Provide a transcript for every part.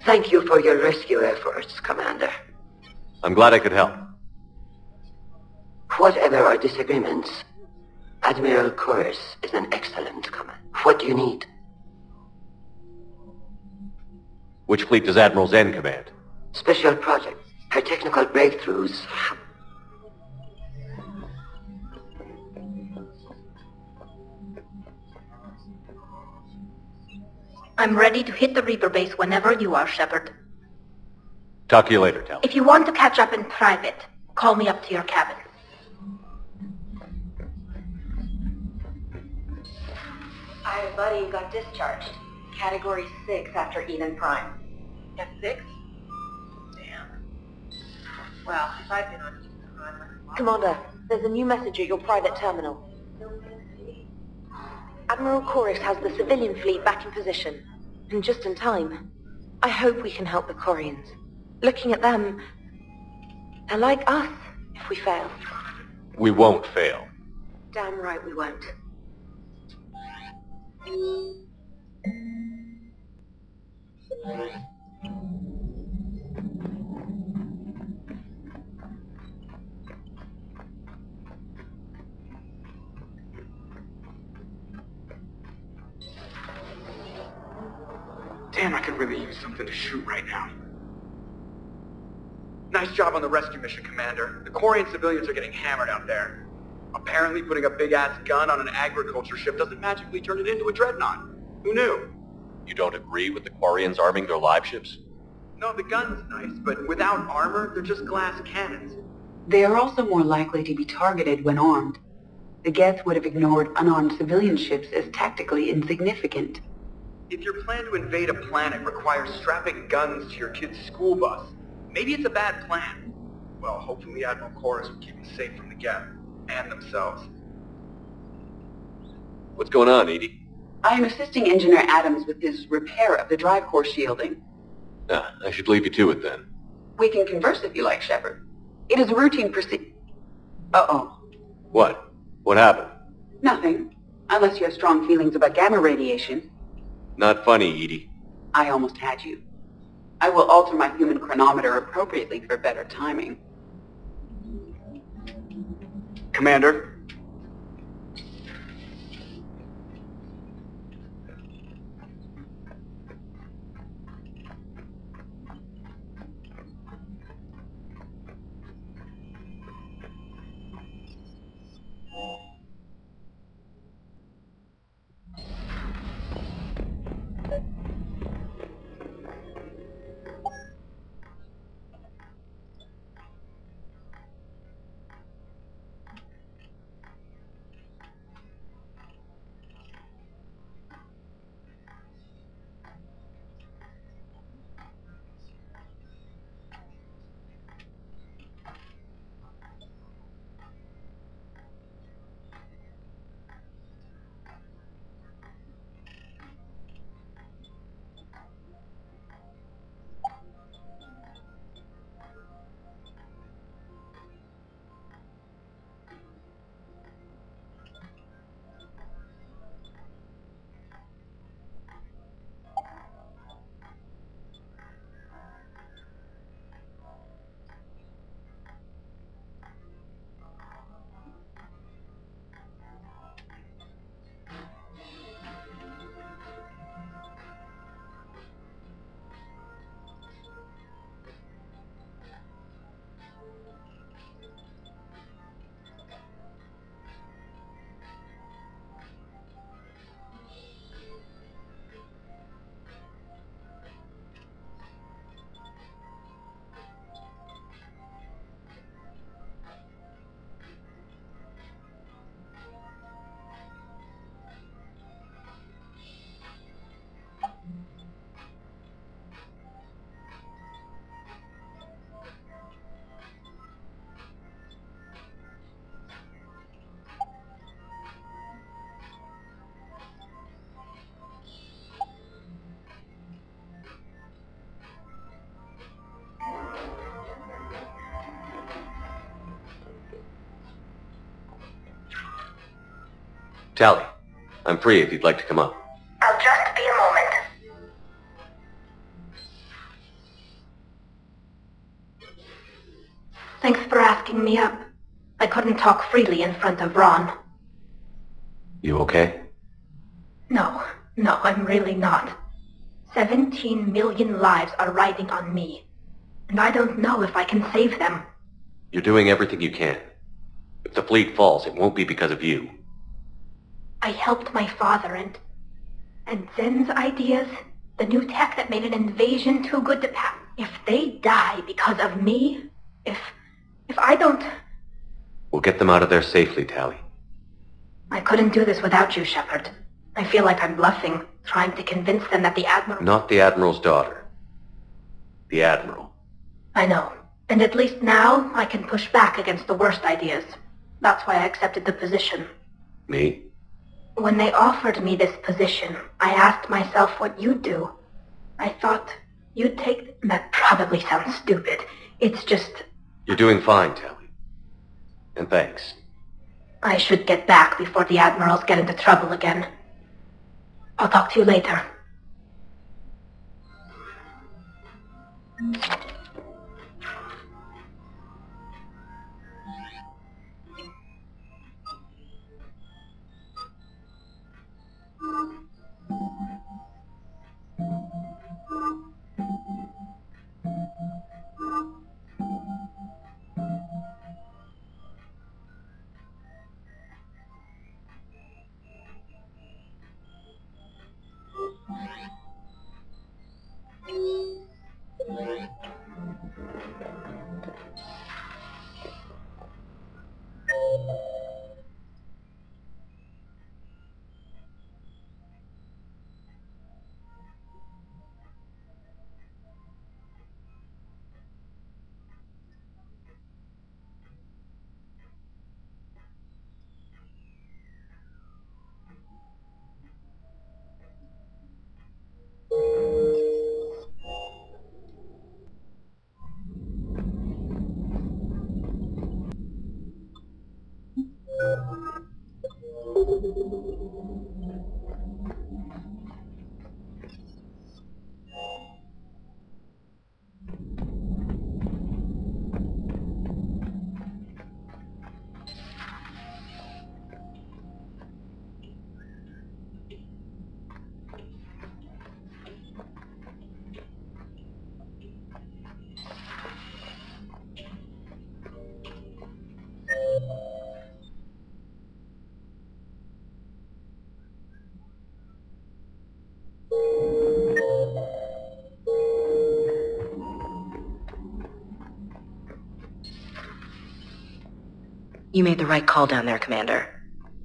Thank you for your rescue efforts, Commander. I'm glad I could help. Whatever our disagreements, Admiral Koris is an excellent commander. What do you need? Which fleet does Admiral Zen command? Special project. Her technical breakthroughs. I'm ready to hit the Reaper base whenever you are, Shepard. Talk to you later, Tal. If you want to catch up in private, call me up to your cabin. I have a buddy who got discharged. Category 6 after Eden Prime. At 6? Damn. Well, if I'd been on Eden Prime... Commander, there's a new message at your private terminal. Admiral Koris has the civilian fleet back in position, and just in time. I hope we can help the Quarians. Looking at them, they're like us if we fail. We won't fail. Damn right we won't. Damn, I could really use something to shoot right now. Nice job on the rescue mission, Commander. The Quarian civilians are getting hammered out there. Apparently putting a big-ass gun on an agriculture ship doesn't magically turn it into a dreadnought. Who knew? You don't agree with the Quarians arming their live ships? No, the gun's nice, but without armor, they're just glass cannons. They are also more likely to be targeted when armed. The Geth would have ignored unarmed civilian ships as tactically insignificant. If your plan to invade a planet requires strapping guns to your kid's school bus, maybe it's a bad plan. Well, hopefully Admiral Koris will keep them safe from the Geth, and themselves. What's going on, Edie? I am assisting Engineer Adams with his repair of the drive core shielding. I should leave you to it then. We can converse if you like, Shepard. It is a routine Uh-oh. What? What happened? Nothing. Unless you have strong feelings about gamma radiation. Not funny, Edie. I almost had you. I will alter my human chronometer appropriately for better timing. Commander? Tally, I'm free if you'd like to come up. I'll just be a moment. Thanks for asking me up. I couldn't talk freely in front of Ron. You okay? No, I'm really not. 17 million lives are riding on me, and I don't know if I can save them. You're doing everything you can. If the fleet falls, it won't be because of you. I helped my father and Zen's ideas, the new tech that made an invasion too good to pass. If they die because of me, if I don't... We'll get them out of there safely, Tally. I couldn't do this without you, Shepard. I feel like I'm bluffing, trying to convince them that the Admiral... Not the Admiral's daughter. The Admiral. I know. And at least now, I can push back against the worst ideas. That's why I accepted the position. Me? When they offered me this position, I asked myself what you'd do. I thought you'd take... That probably sounds stupid. It's just... You're doing fine, Tally. And thanks. I should get back before the Admirals get into trouble again. I'll talk to you later. You made the right call down there, Commander.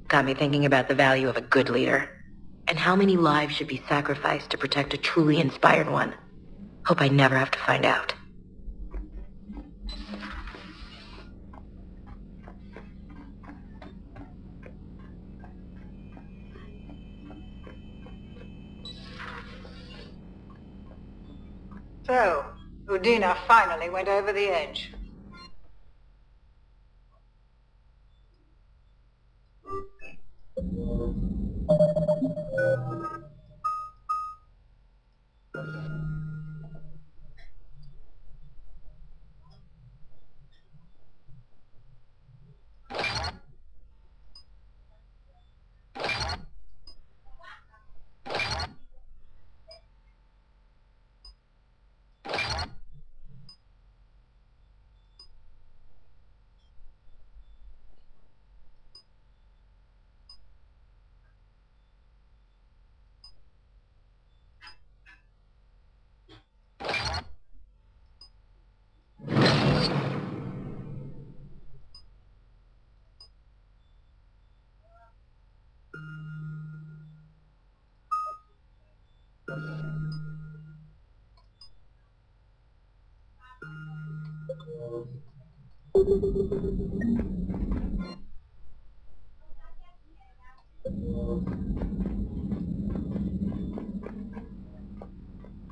Got me thinking about the value of a good leader. And how many lives should be sacrificed to protect a truly inspired one. Hope I never have to find out. So, Udina finally went over the edge.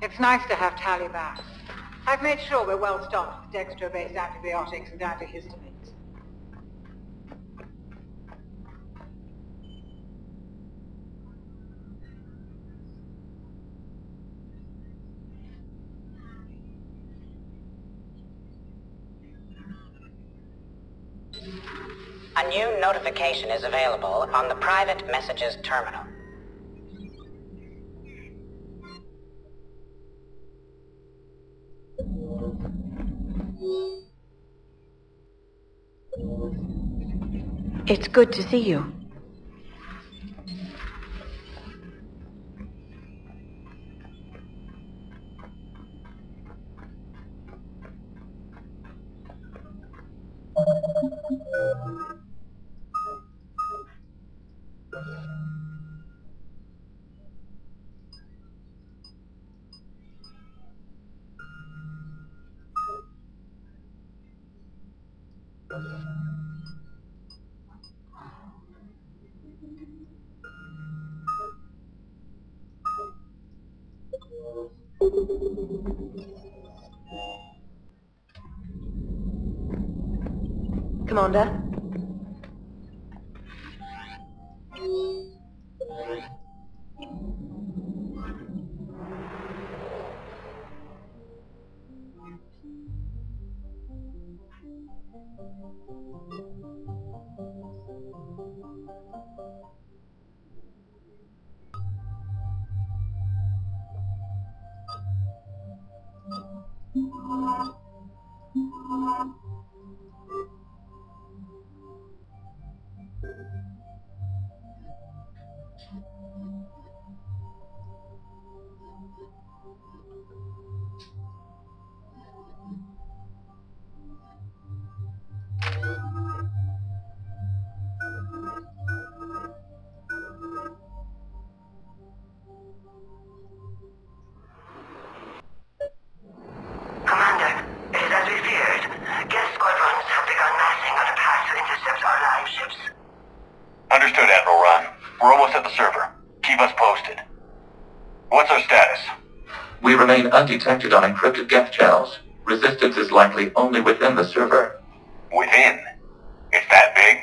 It's nice to have Tally back. I've made sure we're well stocked with dextro-based antibiotics and antihistamines. A new notification is available on the private messages terminal. It's good to see you. Commander? Commander, it is as we feared. Geth squadrons have begun massing on a path to intercept our live ships. Understood, Admiral Ron. We're almost at the server. Keep us posted. What's our status? We remain undetected on encrypted Geth channels. Resistance is likely only within the server. Within? It's that big?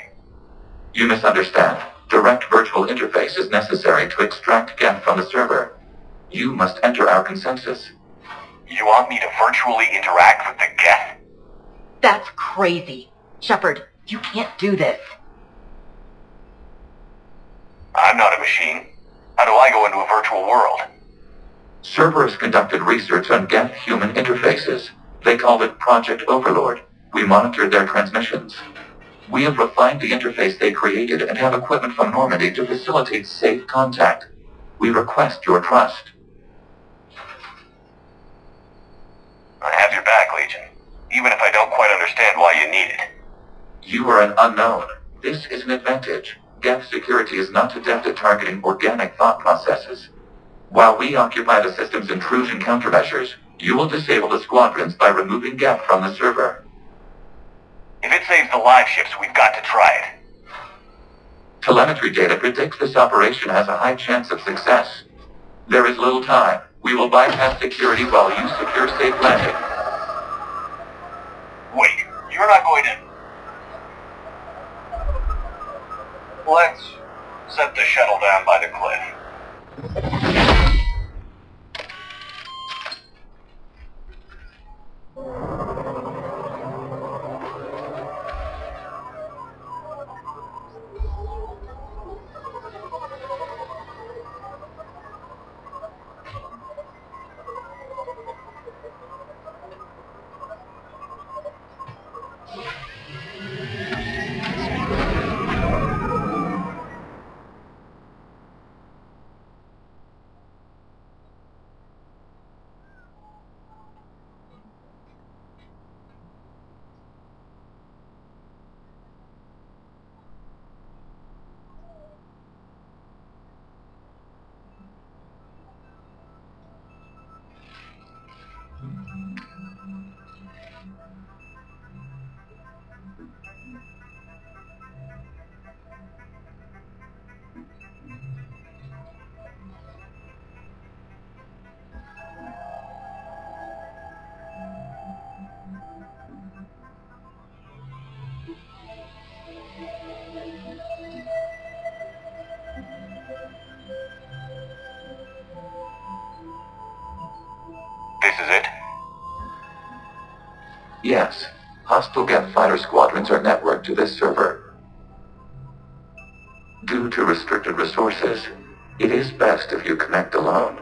You misunderstand. Direct virtual interface is necessary to extract Geth from the server. You must enter our consensus. You want me to virtually interact with the Geth? That's crazy. Shepard, you can't do this. I'm not a machine. How do I go into a virtual world? Cerberus conducted research on Geth human interfaces. They called it Project Overlord. We monitored their transmissions. We have refined the interface they created and have equipment from Normandy to facilitate safe contact. We request your trust. I have your back, Legion. Even if I don't quite understand why you need it. You are an unknown. This is an advantage. Geth security is not adept at targeting organic thought processes. While we occupy the system's intrusion countermeasures, you will disable the squadrons by removing Geth from the server. If it saves the live ships, we've got to try it. Telemetry data predicts this operation has a high chance of success. There is little time. We will bypass security while you secure safe landing. Wait, you're not going to... Let's set the shuttle down by the cliff. Yes. Hostile Geth fighter squadrons are networked to this server. Due to restricted resources, it is best if you connect alone.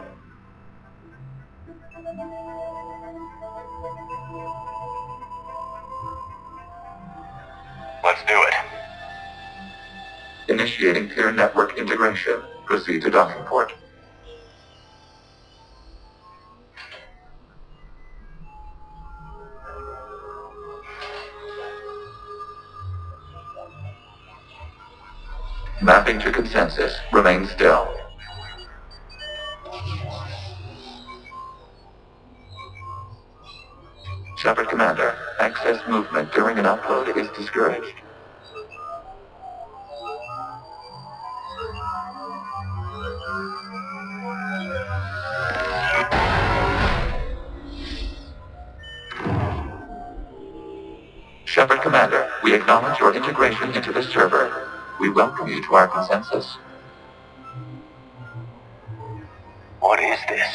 Let's do it. Initiating peer network integration. Proceed to docking port. Mapping to consensus. Remain still. Shepard Commander, access movement during an upload is discouraged. Shepard Commander, we acknowledge your integration into this server. We welcome you to our consensus. What is this?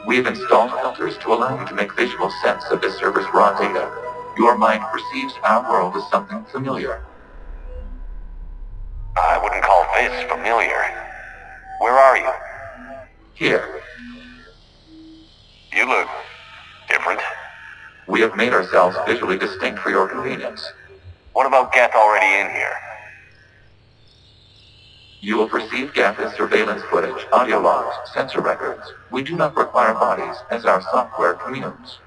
We have installed filters to allow you to make visual sense of this server's raw data. Your mind perceives our world as something familiar. I wouldn't call this familiar. Where are you? Here, You look different. we have made ourselves visually distinct for your convenience. What about Geth already in here? You will perceive Geth as surveillance footage, audio logs, sensor records. We do not require bodies, as our software communes.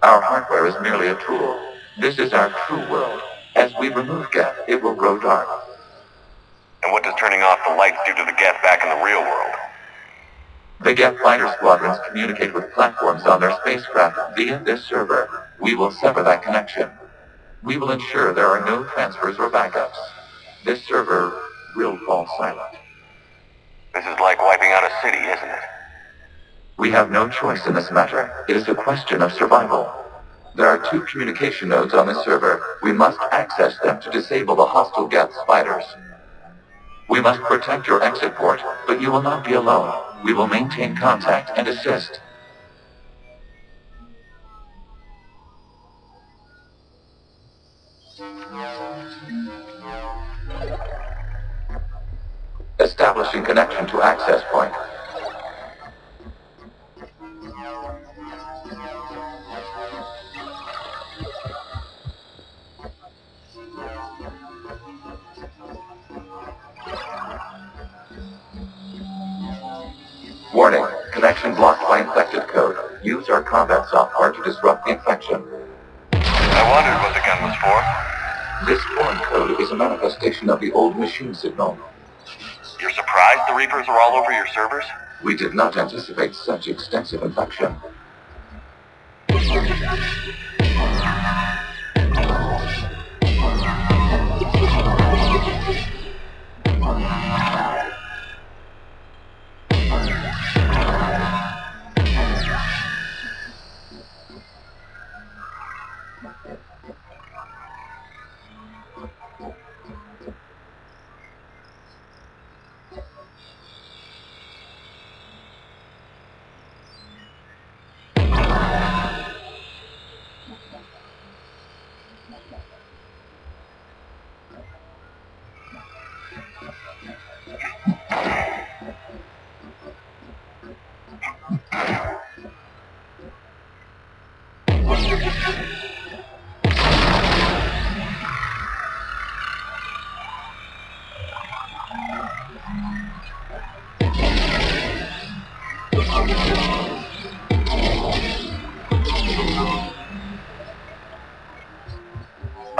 Our hardware is merely a tool. This is our true world. As we remove Geth, it will grow dark. And what does turning off the lights do to the Geth back in the real world? The Geth fighter squadrons communicate with platforms on their spacecraft via this server. We will sever that connection. We will ensure there are no transfers or backups. This server will fall silent. This is like wiping out a city, isn't it? We have no choice in this matter. It is a question of survival. There are 2 communication nodes on this server. We must access them to disable the hostile Geth fighters. We must protect your exit port, but you will not be alone. We will maintain contact and assist. Establishing connection to access point. Warning, connection blocked by infected code. Use our combat software to disrupt the infection. I wondered what the gun was for. This foreign code is a manifestation of the old machine signal. You're surprised the Reapers are all over your servers? We did not anticipate such extensive infection.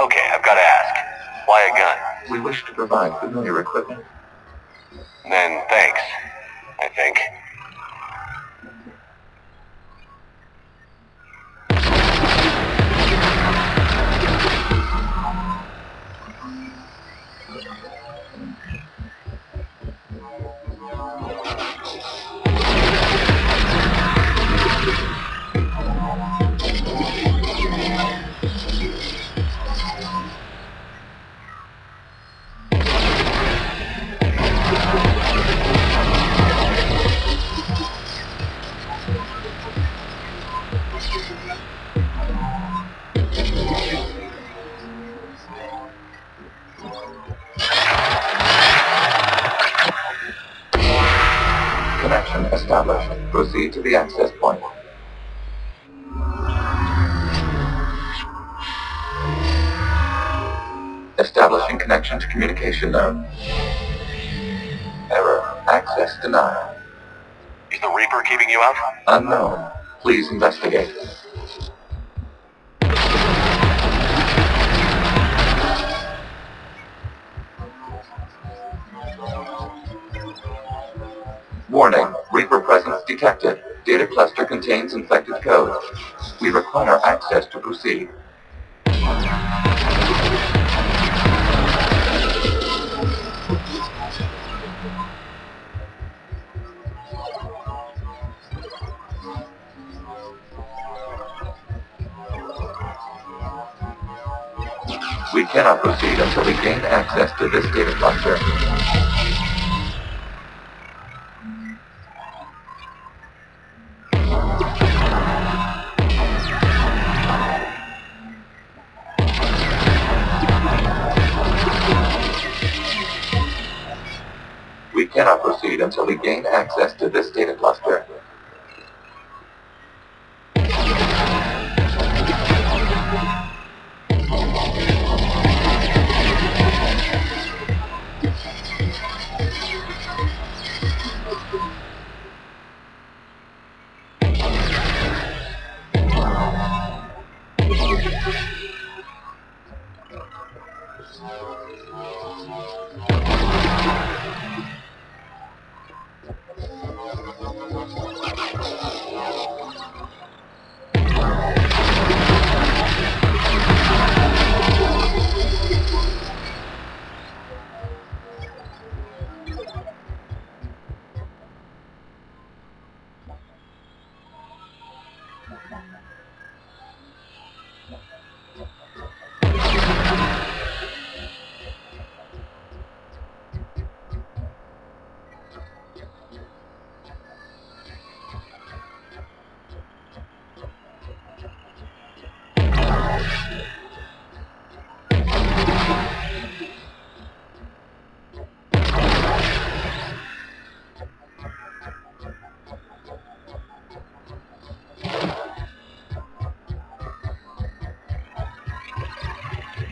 Okay, I've got to ask. Why a gun? We wish to provide familiar equipment. Then thanks, I think. Connection established. Proceed to the access point. Establishing connection to communication node. Error. Access denied. Is the Reaper keeping you out? Unknown. Please investigate. Warning. Reaper presence detected. Data cluster contains infected code. We require access to proceed. We cannot proceed until we gain access to this data cluster. We cannot proceed until we gain access to this data cluster.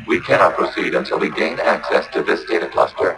We cannot proceed until we gain access to this data cluster.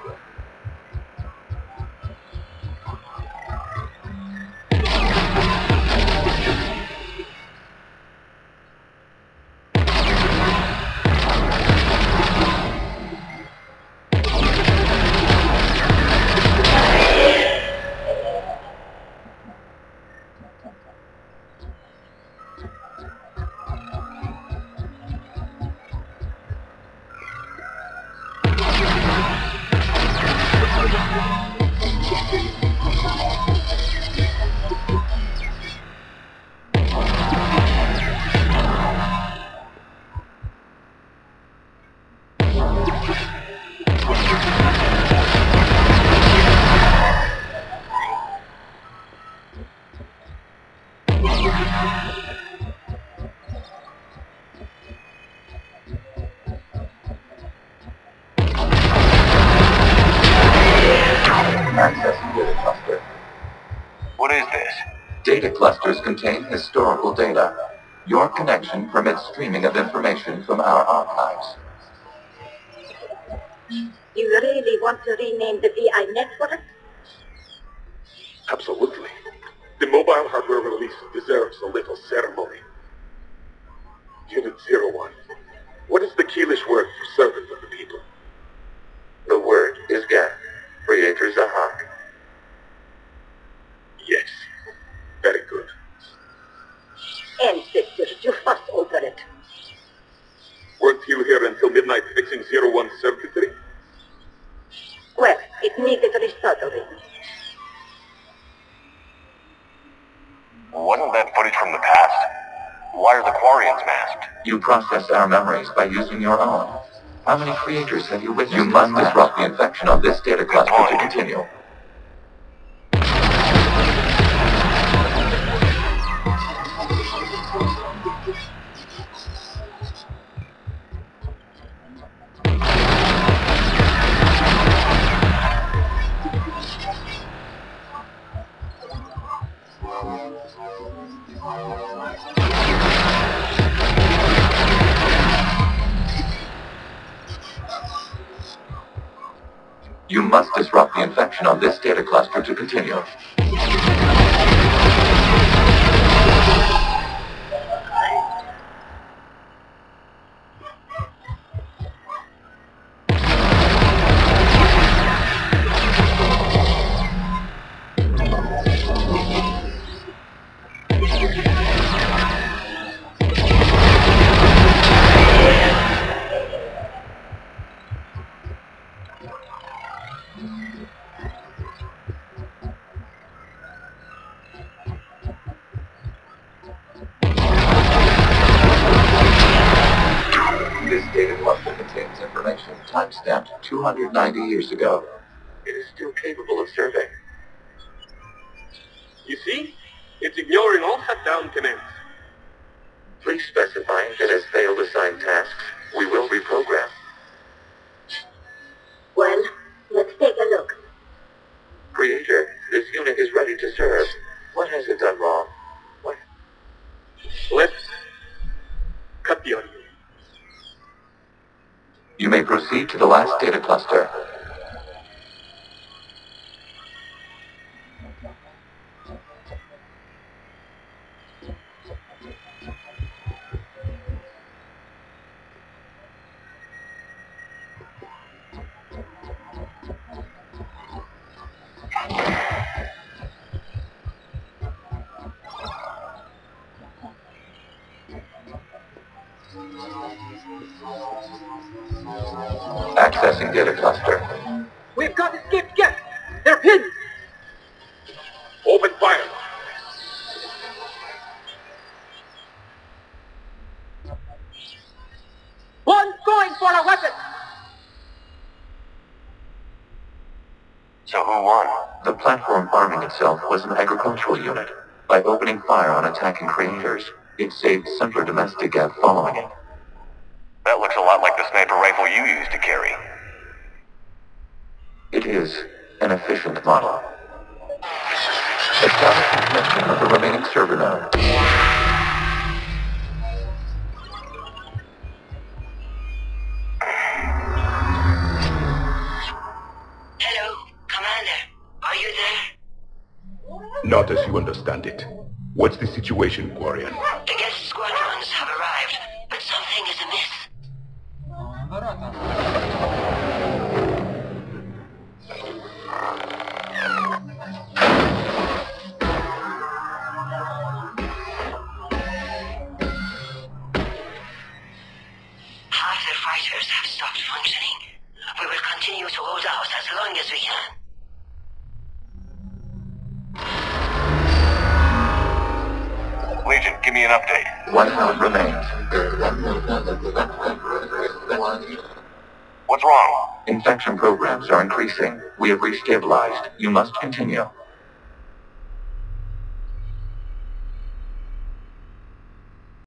What is this? Data clusters contain historical data. Your connection permits streaming of information from our archives. You really want to rename the VI network? Absolutely. The mobile hardware release deserves a little ceremony. Unit 01. What is the Keelish word for servant of the people? The word is Geth, Creator Zahak. Yes. Very good. Ancestors, you fuss over it. Weren't you here until midnight fixing 01 circuitry? Well, it needed resoldering. Wasn't that footage from the past? Why are the Quarians masked? You process our memories by using your own. How many creators have you witnessed? You must disrupt the infection on this data cluster to continue. You must disrupt the infection on this data cluster to continue. This data cluster contains information timestamped 290 years ago. It is still capable of serving. You see? It's ignoring all shutdown commands. Please specify that as failed assigned tasks, we will reprogram. Well, let's take a look. Creator, this unit is ready to serve. What has it done wrong? What? Let's cut the audio. You may proceed to the last data cluster. Accessing data cluster. We've got escaped guests! They're hidden! Open fire! One going for a weapon! So who won? The platform arming itself was an agricultural unit. By opening fire on attacking creators, it saved simpler domestic Gav following it. That looks a lot like the sniper rifle you used to carry. It is an efficient model. Establishing connection of the remaining server node. Hello, Commander. Are you there? Not as you understand it. What's the situation, Quarian? The guest squadrons have arrived, but something is amiss. Half their fighters have stopped functioning. We will continue to hold out as long as we can. Legion, give me an update. One node remains. What's wrong? Infection programs are increasing. We have restabilized. You must continue.